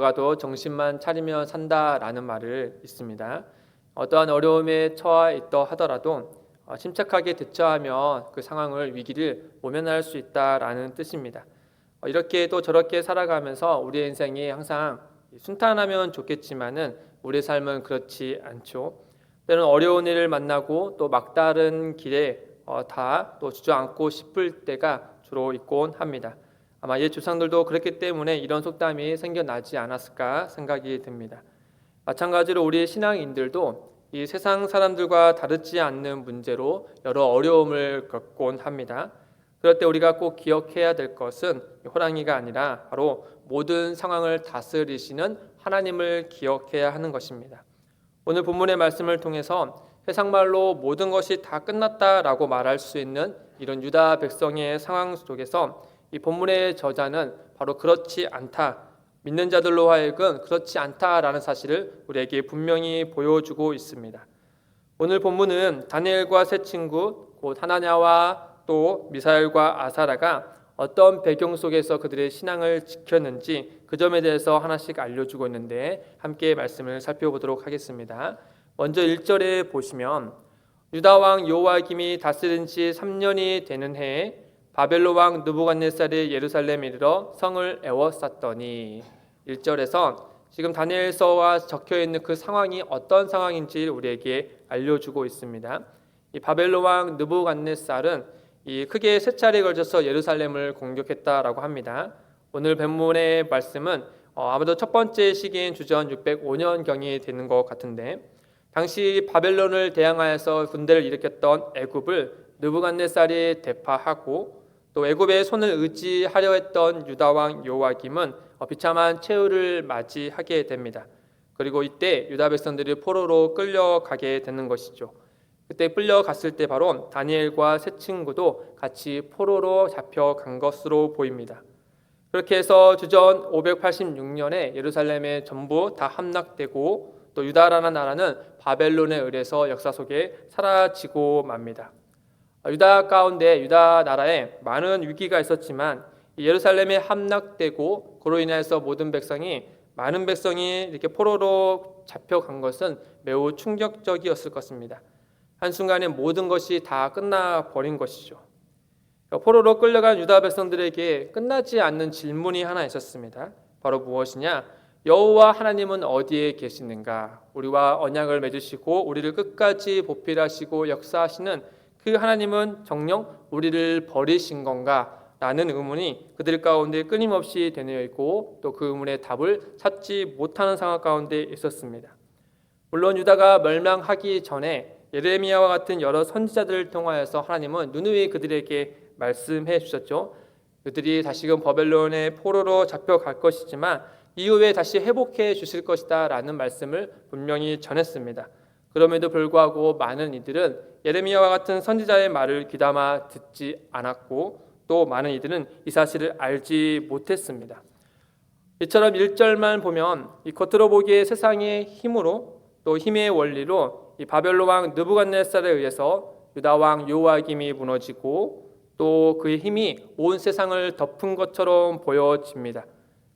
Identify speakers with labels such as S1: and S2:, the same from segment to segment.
S1: 가도 정신만 차리면 산다라는 말을 있습니다. 어떠한 어려움에 처해 있다 하더라도 침착하게 대처하면 그 상황을 위기를 모면할 수 있다라는 뜻입니다. 이렇게 또 저렇게 살아가면서 우리의 인생이 항상 순탄하면 좋겠지만은 우리의 삶은 그렇지 않죠. 때로는 어려운 일을 만나고 또 막다른 길에 다 또 주저앉고 싶을 때가 주로 있곤 합니다. 아마 옛 조상들도 그랬기 때문에 이런 속담이 생겨나지 않았을까 생각이 듭니다. 마찬가지로 우리 신앙인들도 이 세상 사람들과 다르지 않는 문제로 여러 어려움을 겪곤 합니다. 그럴 때 우리가 꼭 기억해야 될 것은 호랑이가 아니라 바로 모든 상황을 다스리시는 하나님을 기억해야 하는 것입니다. 오늘 본문의 말씀을 통해서 세상말로 모든 것이 다 끝났다라고 말할 수 있는 이런 유다 백성의 상황 속에서 이 본문의 저자는 바로 그렇지 않다, 믿는 자들로 하여금 그렇지 않다라는 사실을 우리에게 분명히 보여주고 있습니다. 오늘 본문은 다니엘과 세 친구, 곧 하나냐와 또 미사엘과 아사라가 어떤 배경 속에서 그들의 신앙을 지켰는지 그 점에 대해서 하나씩 알려주고 있는데 함께 말씀을 살펴보도록 하겠습니다. 먼저 1절에 보시면 유다 왕 여호야김이 다스린 지 3년이 되는 해에 바벨론 왕 느부갓네살이 예루살렘에 이르러 성을 에워쌌더니 1절에서 지금 다니엘서와 적혀있는 그 상황이 어떤 상황인지 우리에게 알려주고 있습니다. 이 바벨론 왕 느부갓네살은 이 크게 세 차례에 걸쳐서 예루살렘을 공격했다라고 합니다. 오늘 본문의 말씀은 아마도 첫 번째 시기인 주전 605년경이 되는 것 같은데 당시 바벨론을 대항하여서 군대를 일으켰던 애굽을 느부갓네살이 대파하고 또 애굽의 손을 의지하려 했던 유다 왕 여호야김은 비참한 최후를 맞이하게 됩니다. 그리고 이때 유다 백성들이 포로로 끌려가게 되는 것이죠. 그때 끌려갔을 때 바로 다니엘과 세 친구도 같이 포로로 잡혀간 것으로 보입니다. 그렇게 해서 주전 586년에 예루살렘에 전부 다 함락되고 또 유다라는 나라는 바벨론에 의해서 역사 속에 사라지고 맙니다. 유다 가운데 유다 나라에 많은 위기가 있었지만 예루살렘에 함락되고 그로 인해서 많은 백성이 이렇게 포로로 잡혀간 것은 매우 충격적이었을 것입니다. 한순간에 모든 것이 다 끝나버린 것이죠. 포로로 끌려간 유다 백성들에게 끝나지 않는 질문이 하나 있었습니다. 바로 무엇이냐? 여호와 하나님은 어디에 계시는가? 우리와 언약을 맺으시고 우리를 끝까지 보필하시고 역사하시는 그 하나님은 정녕 우리를 버리신 건가? 라는 의문이 그들 가운데 끊임없이 되뇌어 있고 또 그 의문의 답을 찾지 못하는 상황 가운데 있었습니다. 물론 유다가 멸망하기 전에 예레미야와 같은 여러 선지자들을 통하여서 하나님은 누누이 그들에게 말씀해 주셨죠. 그들이 다시금 바벨론의 포로로 잡혀갈 것이지만 이후에 다시 회복해 주실 것이다 라는 말씀을 분명히 전했습니다. 그럼에도 불구하고 많은 이들은 예레미야와 같은 선지자의 말을 귀담아 듣지 않았고 또 많은 이들은 이 사실을 알지 못했습니다. 이처럼 1절만 보면 이 겉으로 보기에 세상의 힘으로 또 힘의 원리로 이 바벨론 왕 느부갓네살에 의해서 유다 왕 여호야김이 무너지고 또 그의 힘이 온 세상을 덮은 것처럼 보여집니다.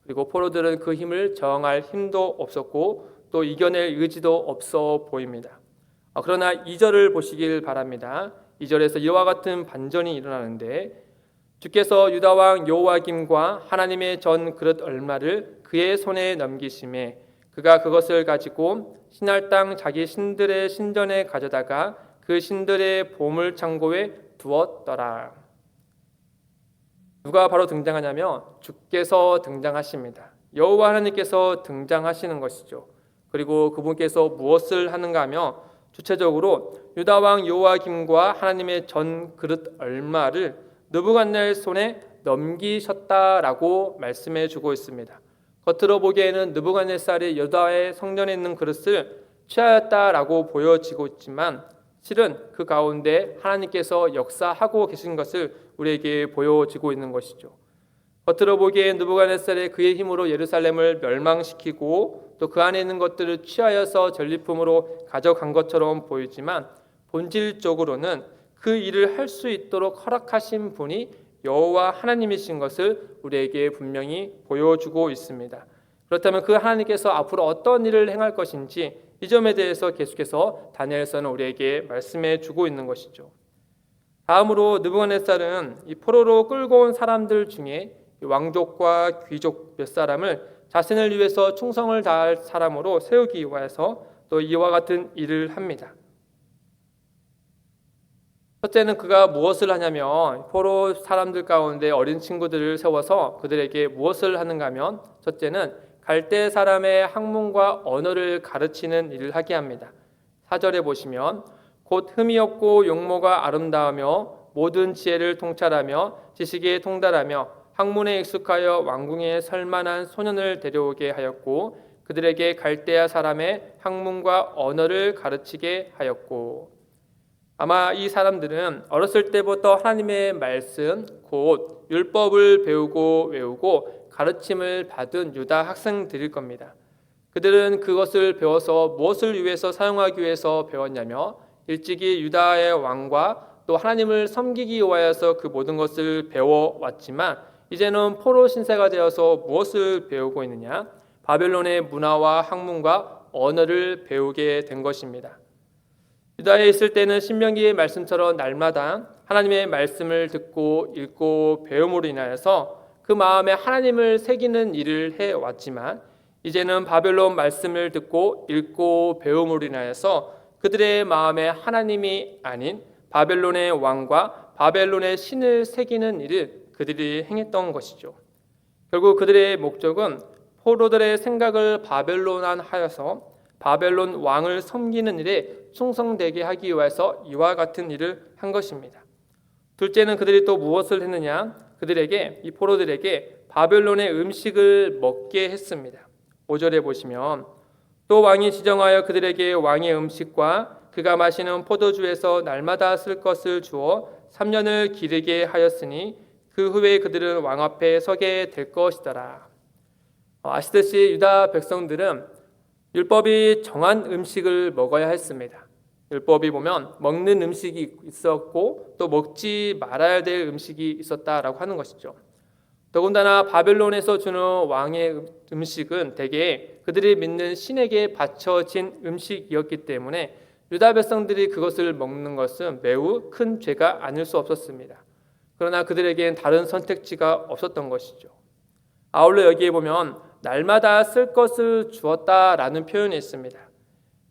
S1: 그리고 포로들은 그 힘을 저항할 힘도 없었고 또 이겨낼 의지도 없어 보입니다. 그러나 2절을 보시길 바랍니다. 2절에서 이와 같은 반전이 일어나는데 주께서 유다 왕 여호야김과 하나님의 전 그릇 얼마를 그의 손에 넘기심에 그가 그것을 가지고 신할 땅 자기 신들의 신전에 가져다가 그 신들의 보물 창고에 두었더라. 누가 바로 등장하냐면 주께서 등장하십니다. 여호와 하나님께서 등장하시는 것이죠. 그리고 그분께서 무엇을 하는가 하며 주체적으로 유다 왕 여호야김과 하나님의 전 그릇 얼마를 느부갓네살 손에 넘기셨다라고 말씀해 주고 있습니다. 겉으로 보기에는 느부갓네살이 유다의 성전에 있는 그릇을 취하였다라고 보여지고 있지만 실은 그 가운데 하나님께서 역사하고 계신 것을 우리에게 보여지고 있는 것이죠. 겉으로 보기에 느부갓네살이 그의 힘으로 예루살렘을 멸망시키고 또 그 안에 있는 것들을 취하여서 전리품으로 가져간 것처럼 보이지만 본질적으로는 그 일을 할 수 있도록 허락하신 분이 여호와 하나님이신 것을 우리에게 분명히 보여주고 있습니다. 그렇다면 그 하나님께서 앞으로 어떤 일을 행할 것인지 이 점에 대해서 계속해서 다니엘서는 우리에게 말씀해 주고 있는 것이죠. 다음으로 느부갓네살은 이 포로로 끌고 온 사람들 중에 왕족과 귀족 몇 사람을 자신을 위해서 충성을 다할 사람으로 세우기 위해서 또 이와 같은 일을 합니다. 첫째는 그가 무엇을 하냐면 포로 사람들 가운데 어린 친구들을 세워서 그들에게 무엇을 하는가 하면 첫째는 갈대 사람의 학문과 언어를 가르치는 일을 하게 합니다. 4절에 보시면 곧 흠이 없고 용모가 아름다우며 모든 지혜를 통찰하며 지식에 통달하며 학문에 익숙하여 왕궁에 설만한 소년을 데려오게 하였고 그들에게 갈대아 사람의 학문과 언어를 가르치게 하였고. 아마 이 사람들은 어렸을 때부터 하나님의 말씀 곧 율법을 배우고 외우고 가르침을 받은 유다 학생들일 겁니다. 그들은 그것을 배워서 무엇을 위해서 사용하기 위해서 배웠냐며 일찍이 유다의 왕과 또 하나님을 섬기기 위하여서 그 모든 것을 배워왔지만 이제는 포로 신세가 되어서 무엇을 배우고 있느냐? 바벨론의 문화와 학문과 언어를 배우게 된 것입니다. 유다에 있을 때는 신명기의 말씀처럼 날마다 하나님의 말씀을 듣고 읽고 배움으로 인하여서 그 마음에 하나님을 새기는 일을 해왔지만 이제는 바벨론 말씀을 듣고 읽고 배움으로 인하여서 그들의 마음에 하나님이 아닌 바벨론의 왕과 바벨론의 신을 새기는 일을 그들이 행했던 것이죠. 결국 그들의 목적은 포로들의 생각을 바벨론화하여서 바벨론 왕을 섬기는 일에 충성되게 하기 위해서 이와 같은 일을 한 것입니다. 둘째는 그들이 또 무엇을 했느냐? 그들에게 이 포로들에게 바벨론의 음식을 먹게 했습니다. 5절에 보시면 또 왕이 지정하여 그들에게 왕의 음식과 그가 마시는 포도주에서 날마다 쓸 것을 주어 3년을 기르게 하였으니 그 후에 그들은 왕 앞에 서게 될 것이더라. 아시듯이 유다 백성들은 율법이 정한 음식을 먹어야 했습니다. 율법이 보면 먹는 음식이 있었고 또 먹지 말아야 될 음식이 있었다라고 하는 것이죠. 더군다나 바벨론에서 주는 왕의 음식은 대개 그들이 믿는 신에게 바쳐진 음식이었기 때문에 유다 백성들이 그것을 먹는 것은 매우 큰 죄가 아닐 수 없었습니다. 그러나 그들에겐 다른 선택지가 없었던 것이죠. 아울러 여기에 보면 날마다 쓸 것을 주었다라는 표현이 있습니다.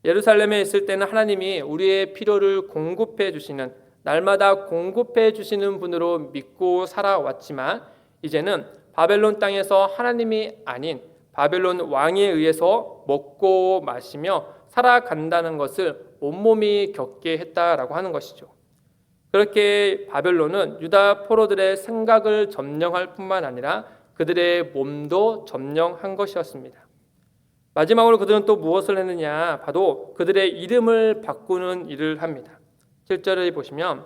S1: 예루살렘에 있을 때는 하나님이 우리의 필요를 공급해 주시는 날마다 공급해 주시는 분으로 믿고 살아왔지만 이제는 바벨론 땅에서 하나님이 아닌 바벨론 왕에 의해서 먹고 마시며 살아간다는 것을 온몸이 겪게 했다라고 하는 것이죠. 그렇게 바벨론은 유다 포로들의 생각을 점령할 뿐만 아니라 그들의 몸도 점령한 것이었습니다. 마지막으로 그들은 또 무엇을 했느냐? 바로 그들의 이름을 바꾸는 일을 합니다. 7절을 보시면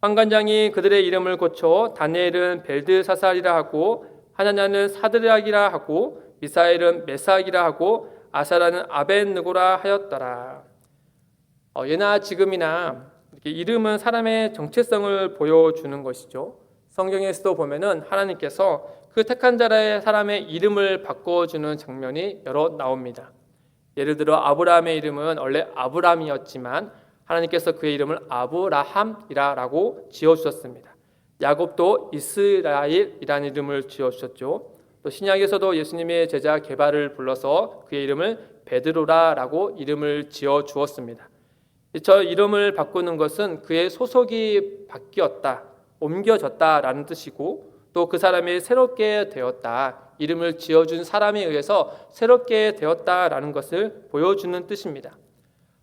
S1: 환관장이 그들의 이름을 고쳐 다니엘은 벨드사살이라 하고 하나냐는 사드락이라 하고 미사엘은 메삭이라 하고 아사라는 아벤느고라 하였더라. 예나 지금이나 이렇게 이름은 사람의 정체성을 보여주는 것이죠. 성경에서도 보면은 하나님께서 그 택한 자의 사람의 이름을 바꿔주는 장면이 여러 나옵니다. 예를 들어 아브라함의 이름은 원래 아브람이었지만 하나님께서 그의 이름을 아브라함이라고 지어주셨습니다. 야곱도 이스라엘이라는 이름을 지어주셨죠. 또 신약에서도 예수님의 제자 게바를 불러서 그의 이름을 베드로라라고 이름을 지어주었습니다. 저 이름을 바꾸는 것은 그의 소속이 바뀌었다, 옮겨졌다라는 뜻이고 또 그 사람이 새롭게 되었다, 이름을 지어준 사람에 의해서 새롭게 되었다라는 것을 보여주는 뜻입니다.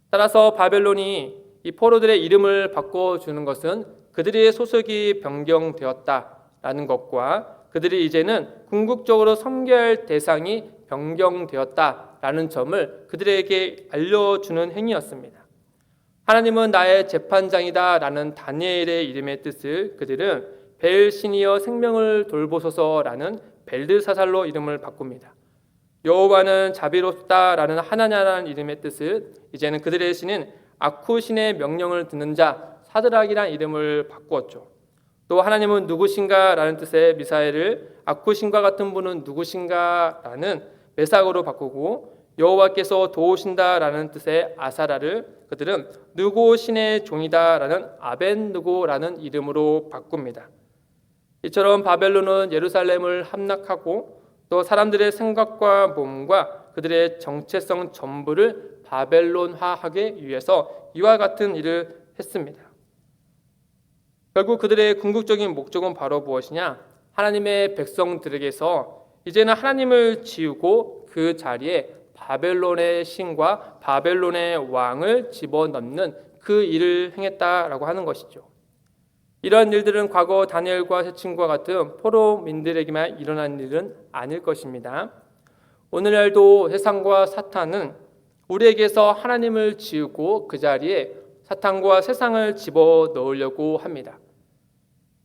S1: 따라서 바벨론이 이 포로들의 이름을 바꿔주는 것은 그들의 소속이 변경되었다라는 것과 그들이 이제는 궁극적으로 섬겨야 할 대상이 변경되었다라는 점을 그들에게 알려주는 행위였습니다. 하나님은 나의 재판장이다라는 다니엘의 이름의 뜻을 그들은 벨신이여 생명을 돌보소서라는 벨드사살로 이름을 바꿉니다. 여호와는 자비롭다라는 하나냐라는 이름의 뜻을 이제는 그들의 신인 아쿠신의 명령을 듣는 자 사드락이라는 이름을 바꾸었죠. 또 하나님은 누구신가 라는 뜻의 미사엘을 아쿠신과 같은 분은 누구신가 라는 메삭으로 바꾸고, 여호와께서 도우신다 라는 뜻의 아사라를 그들은 느고 신의 종이다 라는 아벤느고 라는 이름으로 바꿉니다. 이처럼 바벨론은 예루살렘을 함락하고 또 사람들의 생각과 몸과 그들의 정체성 전부를 바벨론화하기 위해서 이와 같은 일을 했습니다. 결국 그들의 궁극적인 목적은 바로 무엇이냐? 하나님의 백성들에게서 이제는 하나님을 지우고 그 자리에 바벨론의 신과 바벨론의 왕을 집어넣는 그 일을 행했다라고 하는 것이죠. 이러한 일들은 과거 다니엘과 세 친구와 같은 포로민들에게만 일어난 일은 아닐 것입니다. 오늘날도 세상과 사탄은 우리에게서 하나님을 지우고 그 자리에 사탄과 세상을 집어넣으려고 합니다.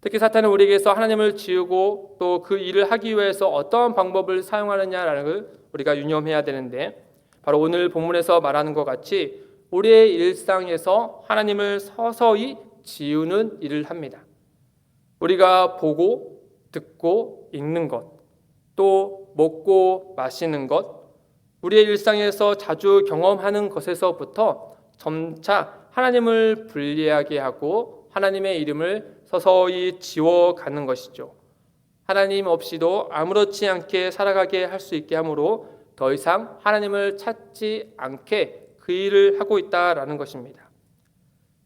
S1: 특히 사탄은 우리에게서 하나님을 지우고 또 그 일을 하기 위해서 어떠한 방법을 사용하느냐라는 걸 우리가 유념해야 되는데, 바로 오늘 본문에서 말하는 것 같이 우리의 일상에서 하나님을 서서히 지우는 일을 합니다. 우리가 보고 듣고 읽는 것, 또 먹고 마시는 것, 우리의 일상에서 자주 경험하는 것에서부터 점차 하나님을 불리하게 하고 하나님의 이름을 서서히 지워가는 것이죠. 하나님 없이도 아무렇지 않게 살아가게 할 수 있게 하므로 더 이상 하나님을 찾지 않게 그 일을 하고 있다라는 것입니다.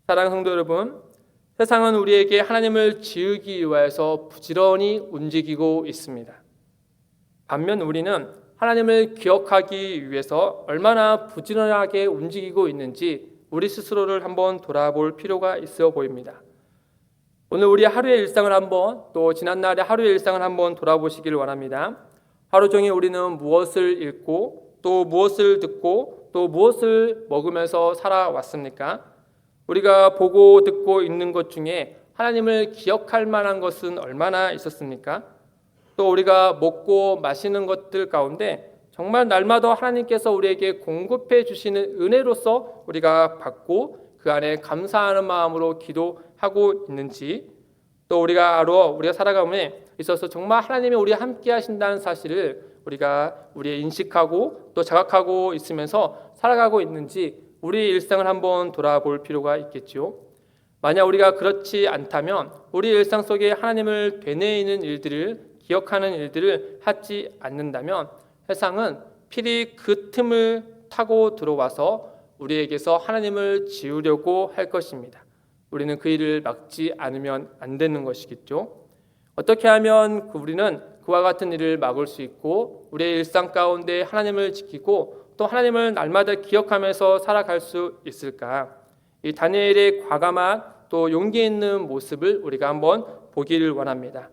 S1: 사랑하는 성도 여러분, 세상은 우리에게 하나님을 지우기 위해서 부지런히 움직이고 있습니다. 반면 우리는 하나님을 기억하기 위해서 얼마나 부지런하게 움직이고 있는지 우리 스스로를 한번 돌아볼 필요가 있어 보입니다. 오늘 우리 하루의 일상을 한번, 또 지난날의 하루의 일상을 한번 돌아보시기를 원합니다. 하루 종일 우리는 무엇을 읽고 또 무엇을 듣고 또 무엇을 먹으면서 살아왔습니까? 우리가 보고 듣고 읽는 것 중에 하나님을 기억할 만한 것은 얼마나 있었습니까? 또 우리가 먹고 마시는 것들 가운데 정말 날마다 하나님께서 우리에게 공급해 주시는 은혜로서 우리가 받고 그 안에 감사하는 마음으로 기도하고 있는지, 또 우리가 살아감에 있어서 정말 하나님이 우리와 함께 하신다는 사실을 우리가 인식하고 또 자각하고 있으면서 살아가고 있는지 우리의 일상을 한번 돌아볼 필요가 있겠죠. 만약 우리가 그렇지 않다면 우리 일상 속에 하나님을 되뇌이는 일들을, 기억하는 일들을 하지 않는다면 세상은 필히 그 틈을 타고 들어와서 우리에게서 하나님을 지우려고 할 것입니다. 우리는 그 일을 막지 않으면 안 되는 것이겠죠. 어떻게 하면 우리는 그와 같은 일을 막을 수 있고 우리의 일상 가운데 하나님을 지키고 또 하나님을 날마다 기억하면서 살아갈 수 있을까? 이 다니엘의 과감한 또 용기 있는 모습을 우리가 한번 보기를 원합니다.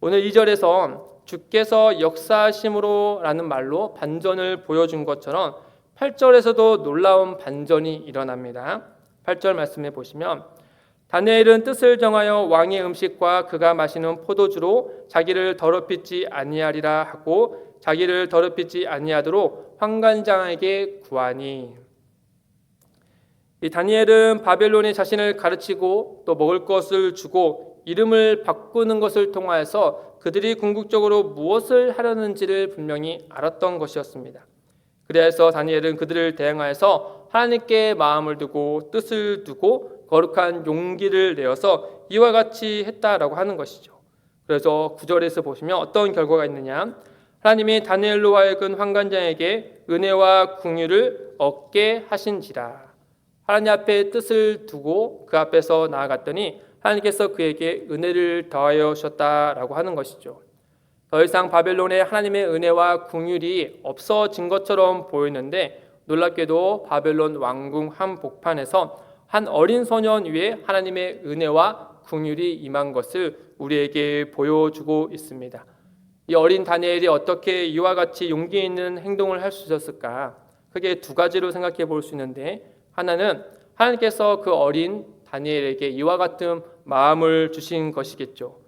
S1: 오늘 2절에서 주께서 역사하심으로 라는 말로 반전을 보여준 것처럼 8절에서도 놀라운 반전이 일어납니다. 8절 말씀해 보시면 다니엘은 뜻을 정하여 왕의 음식과 그가 마시는 포도주로 자기를 더럽히지 아니하리라 하고 자기를 더럽히지 아니하도록 환관장에게 구하니. 이 다니엘은 바벨론이 자신을 가르치고 또 먹을 것을 주고 이름을 바꾸는 것을 통하여서 그들이 궁극적으로 무엇을 하려는지를 분명히 알았던 것이었습니다. 그래서 다니엘은 그들을 대항하여서 하나님께 마음을 두고 뜻을 두고 거룩한 용기를 내어서 이와 같이 했다라고 하는 것이죠. 그래서 9절에서 보시면 어떤 결과가 있느냐? 하나님이 다니엘로 하여금 환관장에게 은혜와 긍휼을 얻게 하신지라. 하나님 앞에 뜻을 두고 그 앞에서 나아갔더니 하나님께서 그에게 은혜를 더하여 주셨다라고 하는 것이죠. 더 이상 바벨론에 하나님의 은혜와 긍휼이 없어진 것처럼 보이는데 놀랍게도 바벨론 왕궁 한복판에서 한 어린 소년 위에 하나님의 은혜와 긍휼이 임한 것을 우리에게 보여주고 있습니다. 이 어린 다니엘이 어떻게 이와 같이 용기 있는 행동을 할 수 있었을까? 크게 두 가지로 생각해 볼 수 있는데, 하나는 하나님께서 그 어린 다니엘에게 이와 같은 마음을 주신 것이겠죠.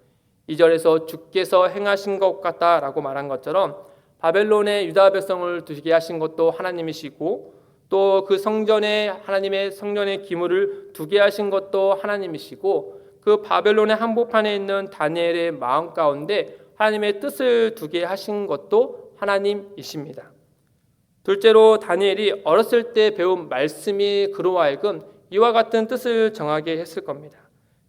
S1: 2절에서 주께서 행하신 것 같다라고 말한 것처럼 바벨론에 유다 백성을 두게 하신 것도 하나님이시고 또 그 성전에 하나님의 성전의 기물을 두게 하신 것도 하나님이시고 그 바벨론의 한복판에 있는 다니엘의 마음 가운데 하나님의 뜻을 두게 하신 것도 하나님이십니다. 둘째로 다니엘이 어렸을 때 배운 말씀이 그로 하여금 이와 같은 뜻을 정하게 했을 겁니다.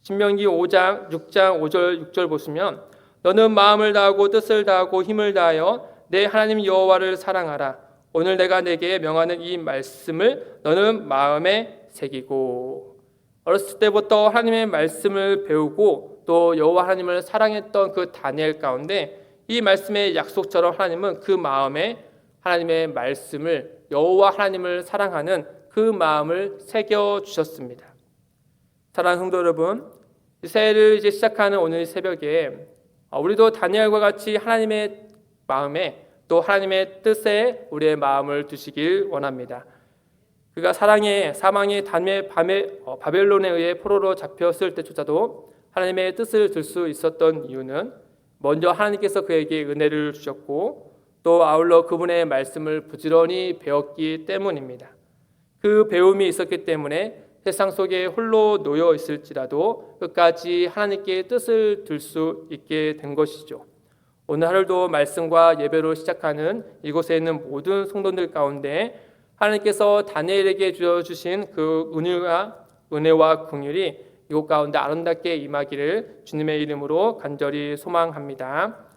S1: 신명기 5장 6장 5절 6절 보시면 너는 마음을 다하고 뜻을 다하고 힘을 다하여 내 하나님 여호와를 사랑하라. 오늘 내가 내게 명하는 이 말씀을 너는 마음에 새기고. 어렸을 때부터 하나님의 말씀을 배우고 또 여호와 하나님을 사랑했던 그 다니엘 가운데 이 말씀의 약속처럼 하나님은 그 마음에 하나님의 말씀을 여호와 하나님을 사랑하는 그 마음을 새겨 주셨습니다. 사랑하는 성도 여러분, 새해를 이제 시작하는 오늘 새벽에 우리도 다니엘과 같이 하나님의 마음에 또 하나님의 뜻에 우리의 마음을 두시길 원합니다. 그가 사망의 바벨론에 의해 포로로 잡혔을 때조차도 하나님의 뜻을 들 수 있었던 이유는 먼저 하나님께서 그에게 은혜를 주셨고 또 아울러 그분의 말씀을 부지런히 배웠기 때문입니다. 그 배움이 있었기 때문에 세상 속에 홀로 놓여 있을지라도 끝까지 하나님께 뜻을 들 수 있게 된 것이죠. 오늘 하루도 말씀과 예배로 시작하는 이곳에 있는 모든 성도들 가운데 하나님께서 다니엘에게 주어주신 그 은혜와 긍휼이 이곳 가운데 아름답게 임하기를 주님의 이름으로 간절히 소망합니다.